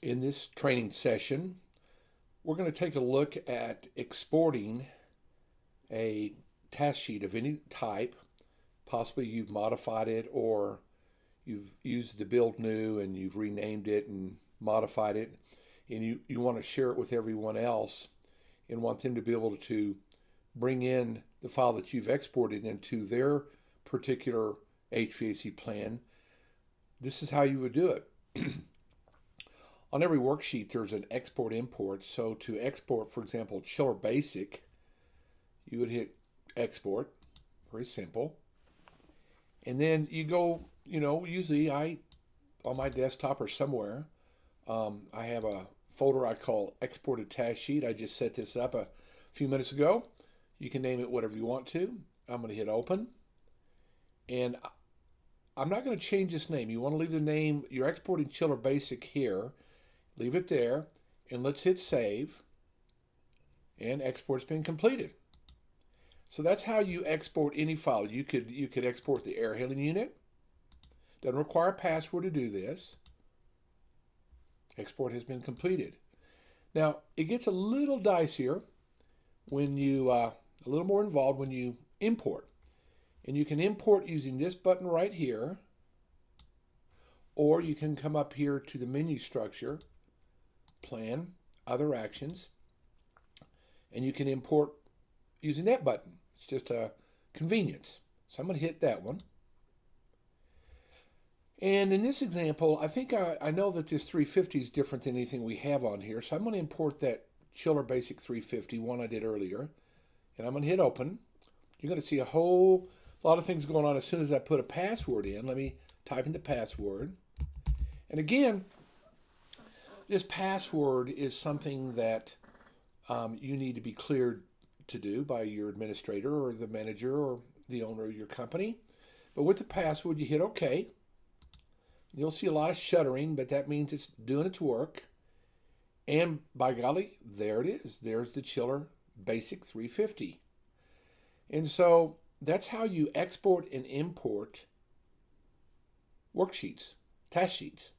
In this training session, we're going to take a look at exporting a task sheet of any type. Possibly you've modified it, or you've used the build new and you've renamed it and modified it, and you want to share it with everyone else and want them to be able to bring in the file that you've exported into their particular HVAC plan. This is how you would do it. On every worksheet, there's an export import. So to export, for example, Chiller Basic, you would hit export, very simple. And then you go, usually on my desktop or somewhere, I have a folder I call Exported Task Sheet. I just set this up a few minutes ago. You can name it whatever you want to. I'm going to hit open. And I'm not going to change this name. You want to leave the name, you're exporting Chiller Basic here. Leave it there, and let's hit save, and export's been completed. So that's how you export any file. You could export the air handling unit. Doesn't require a password to do this. Export has been completed. Now, it gets a little dicier when you, a little more involved when you import. And you can import using this button right here, or you can come up here to the menu structure, Plan, Other Actions, and you can import using that button. It's just a convenience. So I'm going to hit that one. And in this example, I think I know that this 350 is different than anything we have on here. So I'm going to import that Chiller Basic 350, one I did earlier. And I'm going to hit open. You're going to see a whole lot of things going on as soon as I put a password in. Let me type in the password. And again, this password is something that you need to be cleared to do by your administrator or the manager or the owner of your company. But with the password, you hit OK. You'll see a lot of shuttering, but that means it's doing its work. And by golly, there it is. There's the Chiller Basic 350. And so that's how you export and import worksheets, task sheets.